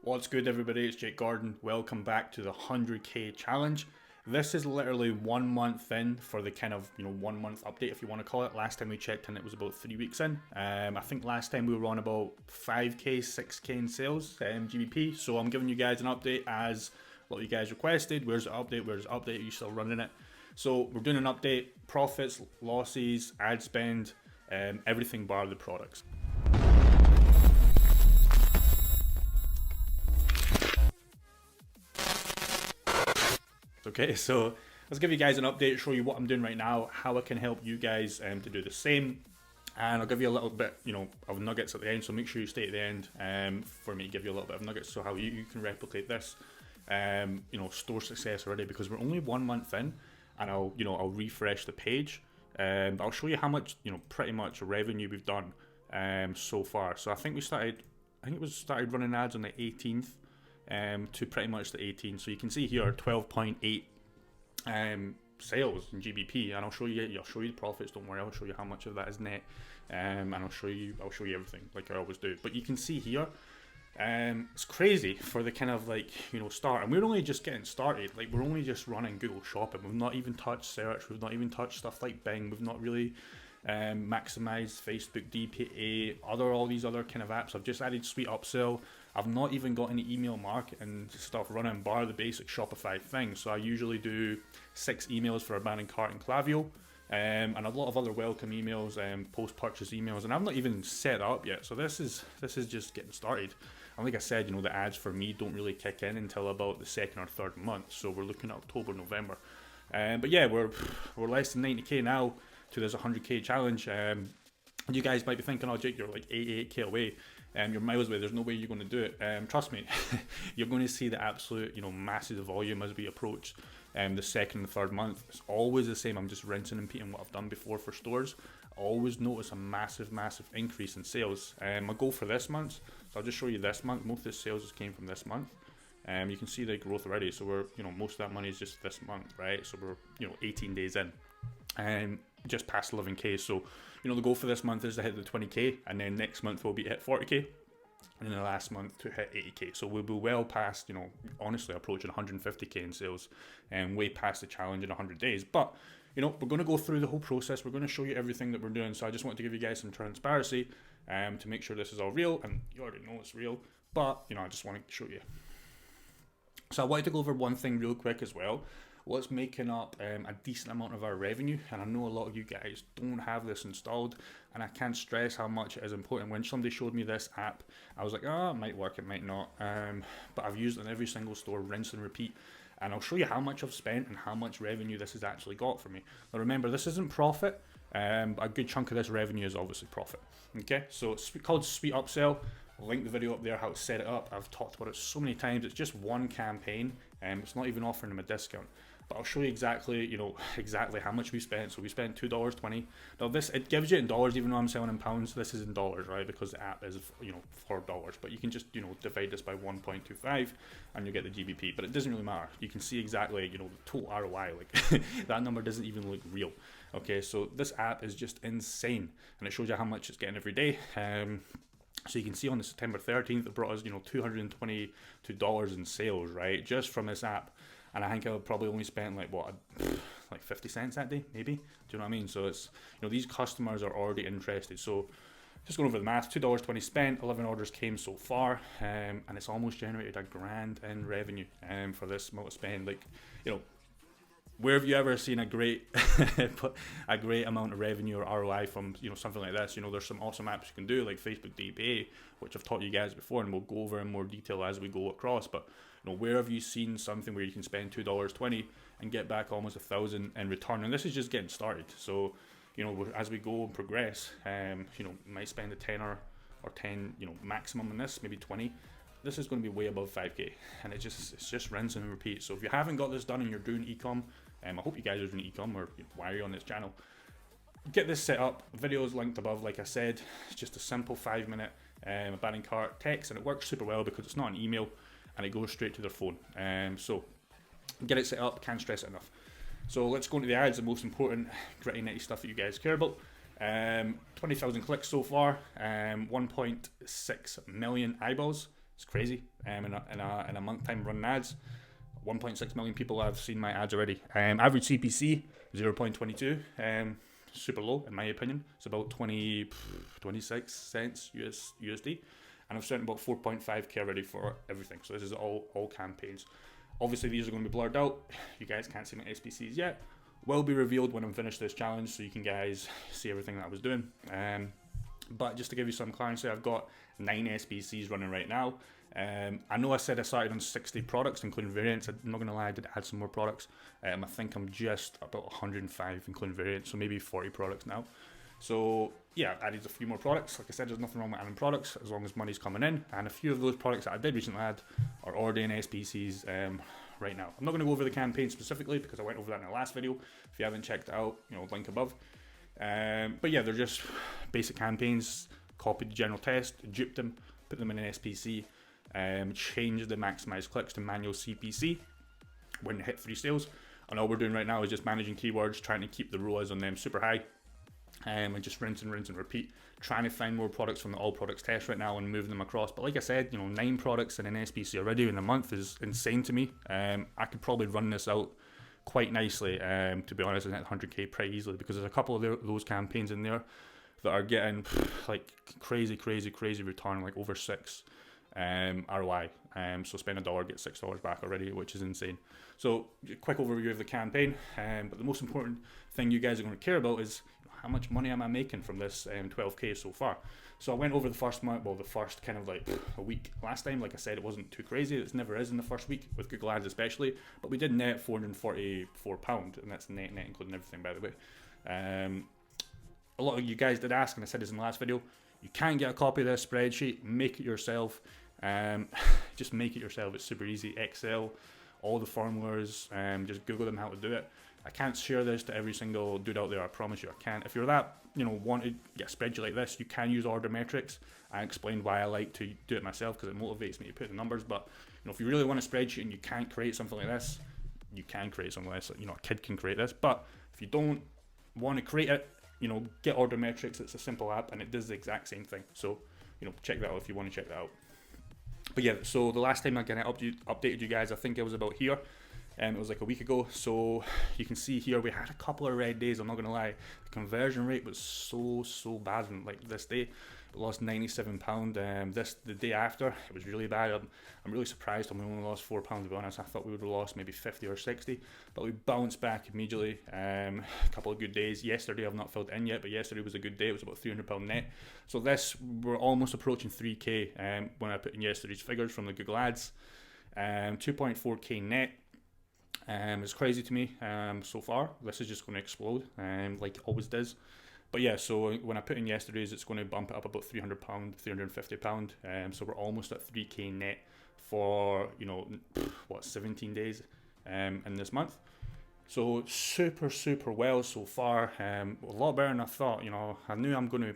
What's good, everybody? It's Jake Gordon. Welcome back to the 100k challenge. This is literally 1 month in for the kind of 1 month update, if you want to call it. Last time we checked in, it was about 3 weeks in. I think last time we were on about 5k, 6k in sales, GBP. So I'm giving you guys an update as what you guys requested. Where's the update? Where's the update? Are you still running it? So we're doing an update: profits, losses, ad spend, everything bar the products. Okay, so let's give you guys an update, show you what I'm doing right now, how I can help you guys to do the same, and I'll give you a little bit, of nuggets at the end. So make sure you stay at the end for me to give you a little bit of nuggets, so how you can replicate this, store success already, because we're only 1 month in, and I'll refresh the page, but I'll show you how much, pretty much revenue we've done so far. So I think we started running ads on the 18th. To pretty much the 18th. So you can see here 12.8 sales in GBP, and I'll show you the profits. Don't worry, I'll show you how much of that is net, and I'll show you everything like I always do. But you can see here, it's crazy for the kind of start, and we're only just getting started. Like, we're only just running Google Shopping. We've not even touched search. We've not even touched stuff like Bing. We've not really maximized Facebook DPA, all these other kind of apps. I've just added Sweet Upsell. I've not even got any email marketing stuff running, bar the basic Shopify thing. So I usually do 6 emails for abandoned cart and Klaviyo, and a lot of other welcome emails and post-purchase emails, and I've not even set it up yet. So this is just getting started. And like I said, the ads for me don't really kick in until about the 2nd or 3rd month. So we're looking at October, November. But yeah, we're less than 90k now to this 100k challenge. You guys might be thinking, oh Jake, you're like 88k away, you're miles away, there's no way you're going to do it. Trust me, you're going to see the absolute massive volume as we approach the 2nd and 3rd month. It's always the same. I'm just rinsing and repeating what I've done before for stores. I always notice a massive increase in sales. My goal for this month, so I'll just show you this month. Most of the sales just came from this month. You can see the growth already. So we're most of that money is just this month, right? So we're 18 days in, and just past 11k. So the goal for this month is to hit the 20k, and then next month we'll be hit 40k, and then the last month to hit 80k. So we'll be well past, honestly approaching 150k in sales, and way past the challenge in 100 days. But we're going to go through the whole process. We're going to show you everything that we're doing. So I just want to give you guys some transparency to make sure this is all real, and you already know it's real, but I just want to show you. So I wanted to go over one thing real quick as well. What's making up a decent amount of our revenue, and I know a lot of you guys don't have this installed, and I can't stress how much it is important. When somebody showed me this app, I was like, oh, it might work, it might not, but I've used it in every single store, rinse and repeat, and I'll show you how much I've spent and how much revenue this has actually got for me. Now remember, this isn't profit, a good chunk of this revenue is obviously profit. Okay, so it's called Sweet Upsell. I'll link the video up there, how to set it up. I've talked about it so many times. It's just one campaign, and it's not even offering them a discount. But I'll show you exactly how much we spent. So we spent $2.20. Now it gives you in dollars, even though I'm selling in pounds. This is in dollars, right? Because the app is $4. But you can just divide this by 1.25, and you get the GBP. But it doesn't really matter. You can see exactly the total ROI. Like that number doesn't even look real. Okay, so this app is just insane, and it shows you how much it's getting every day. So you can see on the September 13th, it brought us $222 in sales, right, just from this app. And I think I probably only spent like 50 cents that day, maybe. Do you know what I mean? So it's these customers are already interested. So just going over the math, $2.20 spent, 11 orders came so far, and it's almost generated $1,000 in revenue for this amount of spend. Like, where have you ever seen a great amount of revenue or ROI from something like this? There's some awesome apps you can do, like Facebook DPA, which I've taught you guys before, and we'll go over in more detail as we go across. But where have you seen something where you can spend $2.20 and get back almost $1,000 in return? And this is just getting started. So as we go and progress, might spend a 10 or 10 maximum on this, maybe 20. This is going to be way above 5k, and it's just rinse and repeat. So if you haven't got this done and you're doing ecom, I hope you guys are doing ecom, or why are you on this channel? Get this set up. Video is linked above. Like I said, it's just a simple 5-minute abandoned cart text, and it works super well because it's not an email and it goes straight to their phone. So get it set up. Can't stress it enough. So let's go into the ads, the most important gritty nitty stuff that you guys care about. 20,000 clicks so far, 1.6 million eyeballs. It's crazy. In a month time running ads, 1.6 million people have seen my ads already. Average CPC 0.22. Super low in my opinion. It's about 26 cents USD, and I've spent about 4.5k already for everything. So this is all campaigns. Obviously these are going to be blurred out. You guys can't see my SPCs yet. Will be revealed when I'm finished this challenge, so you can guys see everything that I was doing. But just to give you some clarity, I've got 9 SPCs running right now. I know I said I started on 60 products, including variants. I'm not going to lie, I did add some more products. I think I'm just about 105, including variants, so maybe 40 products now. So yeah, I've added a few more products. Like I said, there's nothing wrong with adding products as long as money's coming in. And a few of those products that I did recently add are already in SPCs right now. I'm not going to go over the campaign specifically because I went over that in the last video. If you haven't checked it out, link above. But yeah, they're just basic campaigns. Copied the general test, duped them, put them in an SPC, changed the maximized clicks to manual CPC when they hit 3 sales. And all we're doing right now is just managing keywords, trying to keep the ROAS on them super high, and just rinse and repeat, trying to find more products from the all products test right now and move them across. But like I said, 9 products in an SPC already in a month is insane to me. I could probably run this out quite nicely, to be honest, and hit 100k pretty easily, because there's a couple of those campaigns in there that are getting like crazy return, like over 6 ROI. So spend $1, get $6 back already, which is insane. So quick overview of the campaign, but the most important thing you guys are going to care about is how much money am I making from this 12k so far. So I went over the first month, well, the first kind of like a week last time. Like I said, it wasn't too crazy. It never is in the first week with Google Ads especially, but we did net £444, and that's net including everything, by the way. A lot of you guys did ask, and I said this in the last video, you can get a copy of this spreadsheet, make it yourself. Just make it yourself. It's super easy. Excel, all the formulas, just Google them how to do it. I can't share this to every single dude out there, I promise you I can't. If you're that, want to get a spreadsheet like this, you can use order metrics. I explained why I like to do it myself, because it motivates me to put the numbers. But if you really want a spreadsheet and you can't create something like this, you can create something like this. A kid can create this. But if you don't want to create it, get order metrics. It's a simple app and it does the exact same thing. So check that out if you want to check that out. But yeah, so the last time I kind of updated you guys, I think it was about here. It was like a week ago. So you can see here we had a couple of red days. I'm not gonna lie, the conversion rate was so bad. And like this day, we lost £97. The day after, it was really bad. I'm really surprised we only lost £4. To be honest, I thought we would have lost maybe 50 or 60, but we bounced back immediately. A couple of good days. Yesterday I've not filled in yet, but yesterday was a good day. It was about £300 net. So we're almost approaching 3k when I put in yesterday's figures from the Google Ads. 2.4k net. It's crazy to me so far. This is just going to explode like it always does. But yeah, so when I put in yesterday's, it's going to bump it up about £300, £350. So we're almost at 3k net for 17 days in this month. So super well so far. A lot better than I thought. I knew I'm going to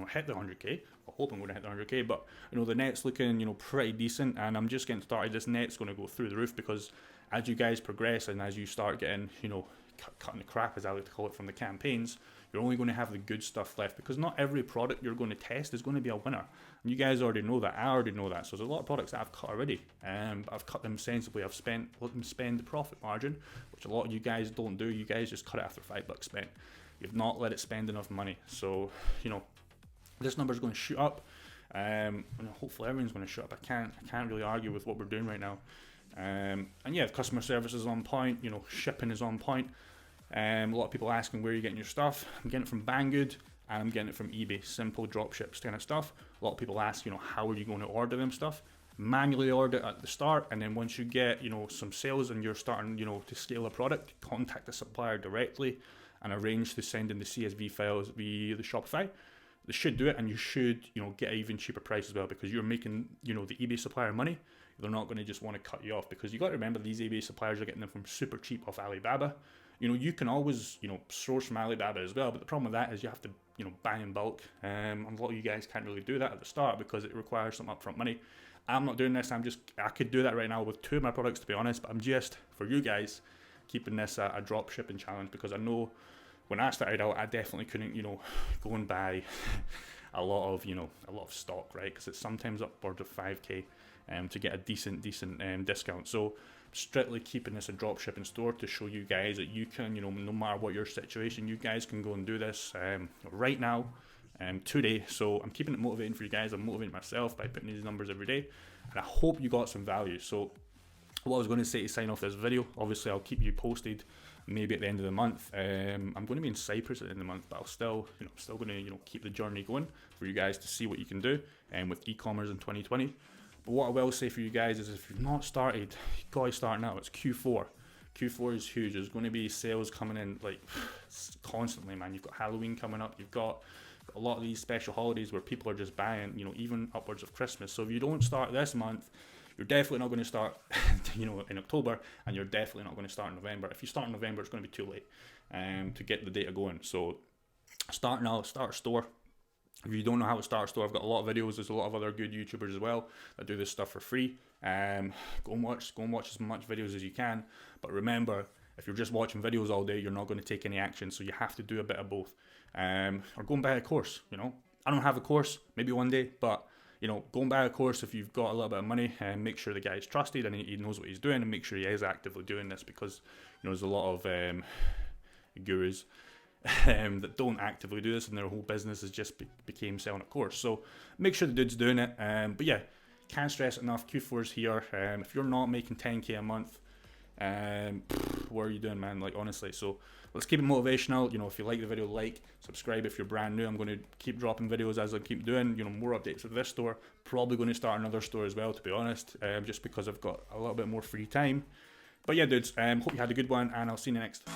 hit the 100k. I hope I'm going to hit the 100k, but the net's looking pretty decent, and I'm just getting started. This net's going to go through the roof, because as you guys progress and as you start getting cutting the crap, as I like to call it, from the campaigns, you're only going to have the good stuff left, because not every product you're going to test is going to be a winner. And you guys already know that. I already know that. So there's a lot of products that I've cut already, but I've cut them sensibly. I've let them spend the profit margin, which a lot of you guys don't do. You guys just cut it after $5 spent. You've not let it spend enough money. So this number's going to shoot up. And hopefully everyone's going to shoot up. I can't really argue with what we're doing right now. And yeah, customer service is on point. Shipping is on point. A lot of people asking where you're getting your stuff. I'm getting it from Banggood, and I'm getting it from eBay. Simple dropships kind of stuff. A lot of people ask, how are you going to order them stuff? Manually order it at the start, and then once you get some sales and you're starting to scale a product, contact the supplier directly and arrange to send in the CSV files via the Shopify. They should do it, and you should get an even cheaper price as well, because you're making the eBay supplier money. They're not going to just want to cut you off, because you got to remember these eBay suppliers are getting them from super cheap off Alibaba. You can always source from Alibaba as well, but the problem with that is you have to buy in bulk. And a lot of you guys can't really do that at the start because it requires some upfront money. I'm not doing this. I could do that right now with 2 of my products, to be honest, but I'm just, for you guys, keeping this a drop shipping challenge, because I know when I started out, I definitely couldn't go and buy a lot of stock, right? Because it's sometimes upwards of 5k. to get a decent discount. So strictly keeping this a dropshipping store to show you guys that you can, no matter what your situation, you guys can go and do this right now, today. So I'm keeping it motivating for you guys. I'm motivating myself by putting these numbers every day, and I hope you got some value. So what I was going to say to sign off this video, obviously I'll keep you posted maybe at the end of the month. I'm going to be in Cyprus at the end of the month, but I'll still going to keep the journey going for you guys to see what you can do with e-commerce in 2020. But what I will say for you guys is, if you've not started, you've got to start now. It's Q4. Q4 is huge. There's going to be sales coming in like constantly, man. You've got Halloween coming up. You've got a lot of these special holidays where people are just buying, even upwards of Christmas. So if you don't start this month, you're definitely not going to start, in October, and you're definitely not going to start in November. If you start in November, it's going to be too late to get the data going. So start now. Start a store. If you don't know how to start a store, I've got a lot of videos. There's a lot of other good YouTubers as well that do this stuff for free. Go and watch as much videos as you can. But remember, if you're just watching videos all day, you're not going to take any action. So you have to do a bit of both. Or go and buy a course. I don't have a course, maybe one day, but go and buy a course if you've got a little bit of money, and make sure the guy's trusted and he knows what he's doing, and make sure he is actively doing this, because there's a lot of gurus that don't actively do this, and their whole business is just became selling a course. So make sure the dude's doing it. But yeah, can't stress it enough. Q4's here. If you're not making 10k a month, what are you doing, man? Like, honestly. So let's keep it motivational. If you like the video, like, subscribe. If you're brand new, I'm going to keep dropping videos as I keep doing, more updates of this store. Probably going to start another store as well, to be honest, just because I've got a little bit more free time. But yeah, dudes, hope you had a good one, and I'll see you next.